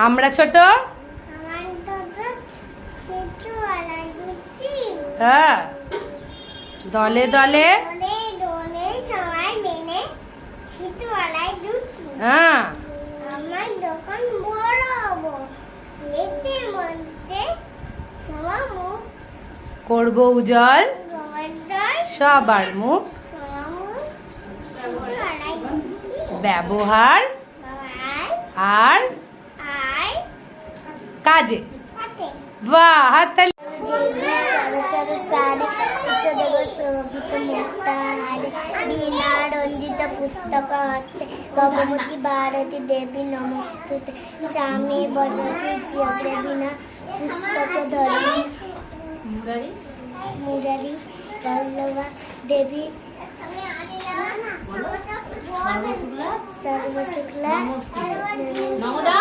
আমরা ছোট হ্যাঁ দলে দলে হ্যাঁ আমার দোকান বড় হবো করবো উজ্জ্বল সবার মুখ ব্যবহার আর কাজে বাহ হাততালি রঞ্জিত পুস্তক হস্তে ভগবতী ভারতী দেবী নমস্তুতে স্বামী বসতি চিত্রে বিনা পুস্তক ধরি মুরারি বল্লভা দেবী সর্বশুক্লা নমোদা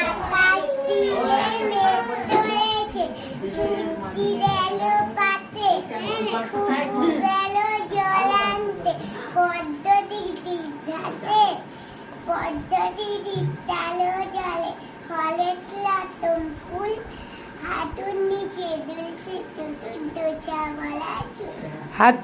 আকাশ দিয়ে মেঘ ধরেছে সূর্যি গেল পাতে খুব গেল জলান্তে পদ্ধতি দিধাতে পদ্ধতি দিতালো জলে ফলে লাতম ফুল হাঁটুর নিচে দুলছে চতুর্দশা বলা চুল হাত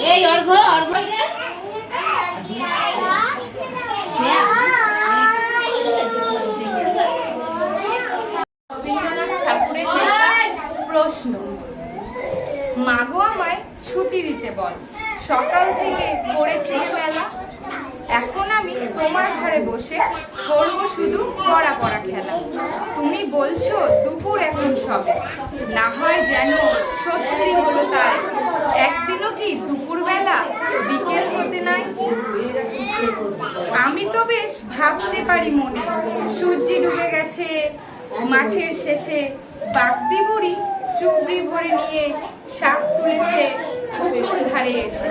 এই অর্ঘ অর্ঘ প্রশ্ন মাগো আমায় ছুটি দিতে বল সকাল থেকে পড়েছে মেলা এখন আমি তোমার ঘরে বসে করব শুধু পড়া পড়া খেলা তুমি বলছো দুপুর এখন সবে না হয় যেন সত্যি হলো তাই একদিনও কি দুপুর বেলা বিকেল হতে নাই আমি তো বেশ ভাবতে পারি মনে সূর্যি ডুবে গেছে মাঠের শেষে বাগদি বুড়ি চুবড়ি ভরে নিয়ে শাক তুলেছে পুকুর ধারে এসে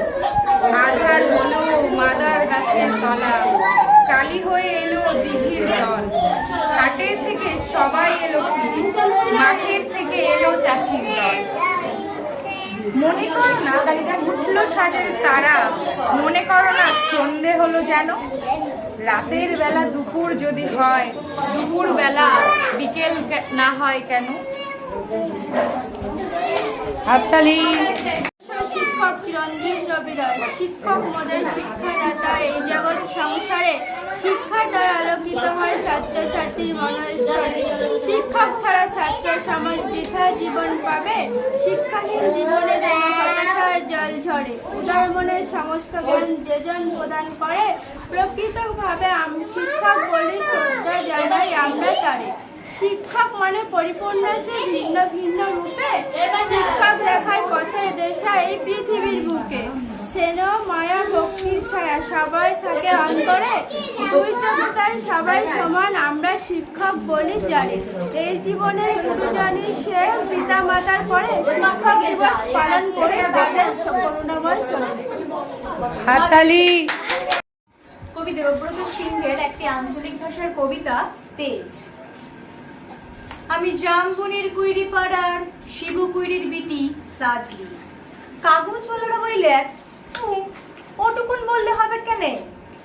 আধার হলো মাদার গাছের তলা কালি হয়ে এলো দিঘির জল হাটের থেকে সবাই এলো ফিরে মাঠের থেকে এলো চাষির দল মনে করো না উঠলো সাজের তারা মনে করো না সন্ধে হলো যেন রাতের বেলা দুপুর যদি হয় দুপুর বেলা বিকেল না হয় কেন হাততালি শিক্ষক চিরঞ্জীব রবিরায় শিক্ষক মোদের শিক্ষাদাতা এই জগৎ সংসারে শিক্ষার দ্বারা আলোকিত হয় ছাত্রছাত্রীর মনস্থলে শিক্ষক ছাড়া ছাত্র সমাজ বৃথা জীবন পাবে শিক্ষাহীন জীবনে হতাশার জল ঝরে উদার মনের সমস্ত জ্ঞান যেজন প্রদান করে প্রকৃতভাবে শিক্ষক বলে শ্রদ্ধা জানাই আমরা তারে শিক্ষক মানে পরিপূর্ণ সে ভিন্ন ভিন্ন রূপে শিক্ষক দেখায় পথে দেশা এই পৃথিবীর বুকে স্নেহ মায়া ভক্তির ছায়া সবাই থাকে অন্তরে দুই চোখে সবাই সমান আমরা শিক্ষক বলি জানি এই জীবনে শুধু জানি সে পিতা মাতার পরে শিক্ষক দিবস পালন করে তাদের করুণাময় চলবে হাততালি কবি দেবব্রত সিংহের একটি আঞ্চলিক ভাষার কবিতা তেজ আমি জামবনির কুইরি পাড়ার শিবু কুইরির বিটি সাজলি কাগজ হলো বইলে জানু, ওটুকুন বললে হবে কেন?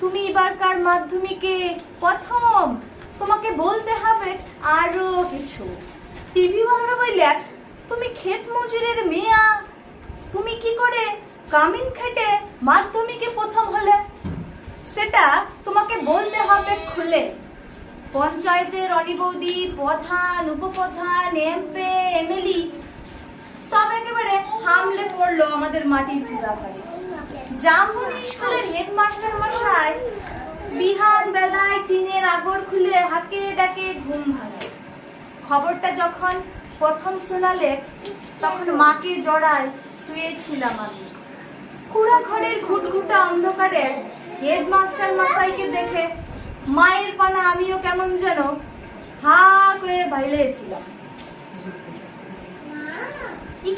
তুমি এবারকার মাধ্যমিকে প্রথম, তোমাকে বলতে হবে আরো কিছু। টিভি বাংলা বললে তুমি ক্ষেত মজুরের মেয়া, তুমি কি করে কামিন খেটে মাধ্যমিকে প্রথম হলে সেটা তোমাকে বলতে হবে খুলে। পঞ্চায়েতের অনিবৌদি, প্রধান, উপপ্রধান, এমপি, এমএলএ সব একেবারে হামলে পড়লো আমাদের মাটির পুরা ঘরে। জামবনি স্কুলের হেডমাস্টার মশাই বিহান বেলায় টিনের আগর খুলে হাঁকে ডাকে ঘুম ভাঙায়। খবরটা যখন প্রথম শোনালে তখন মাকে জড়ায় শুয়েছিলাম আমি। কুড়া ঘরের ঘুটঘুটা অন্ধকারে হেডমাস্টার মশাইকে দেখে মায়ের পানা আমিও কেমন যেন হা করে বাইলেছিলাম।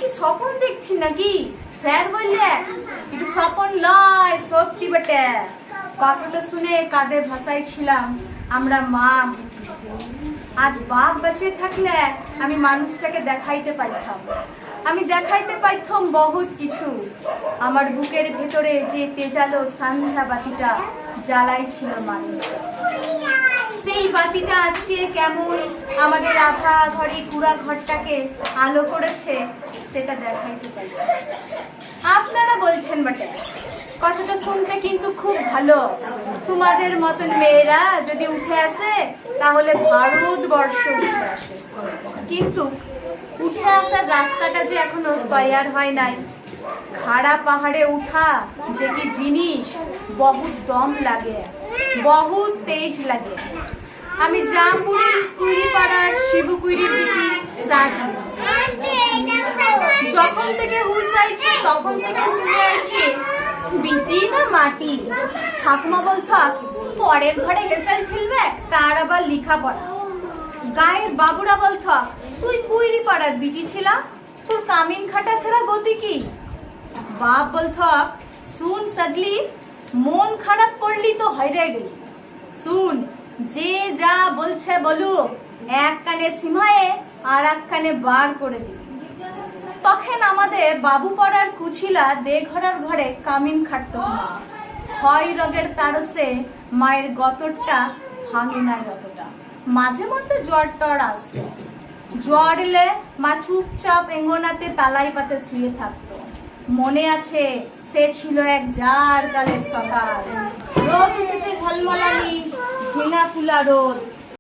কি স্বপন দেখছি নাকি? স্যার বললে এটা স্বপন লয়, সত্যি বটে। কথাটা শুনে কাঁদে ভাসাই ছিলাম আমরা মা বেটি। আজ বাপ বেঁচে থাকলে আমি মানুষটাকে দেখাইতে পাইতাম, আমি দেখাইতে পাইতাম বহুত কিছু। আমার বুকের ভেতরে যে তেজালো সাঞ্ঝা বাতিটা জ্বালাই ছিল মানুষটা, সেই বাতিটা আজকে কেমন আমাদের আধা ঘরে কুড়া ঘরটাকে আলো করেছে সেটা দেখাইতে পাইছি। আপনারা বলছেন বটে, কথাটা শুনতে কিন্তু খুব ভালো। তোমাদের মতন মেয়েরা যদি উঠে আসে তাহলে ভারতবর্ষ উঠে আসে, কিন্তু উঠে আসার রাস্তাটা যে এখনো তৈয়ার হয় নাই। খাড়া পাহাড়ে উঠা যে কি জিনিস, বহুত দম লাগে, বহুত তেজ লাগে। আমি জামপুরের কুইরিপাড়ার শিবু কুইরির বিটি সাজু। যখন থেকে হুঁশ আইছে তখন থেকে শুনে আইছি বিটি না মাটি। ঠাকুমা বলতো পরের ঘরে হেসেল খেলবে, তার আবার লেখাপড়া। গায়ের বাবুরা বলতো তুই কুইরিপাড়ার বিটি ছিলা, তোর কামিন খাটা ছাড়া গতি কি? বাপ বলতো শুন সাজলি, মন খারাপ করলি তো হয়ে গেলি। শুন, যে যা বলছে বলুক, এক কানে সিমায়ে আর এক কানে বার করে দিবি। তখন আমাদের বাবু পাড়ার কুচিলা দেঘরার ঘরে কামিন খাটত না। হয় রোগের তারসে মায়ের গতরটা ভাঙে নাই অতটা। মাঝে মধ্যে জ্বর টর আসতো, জ্বর এলে মা চুপচাপ এঙ্গনাতে তালাই পাতে শুয়ে থাকতো। মনে আছে সে ছিল এক জার কালের সকাল, রোদ উঠেছে ঝলমলানি, ঝিঙা ফুলা রোদ।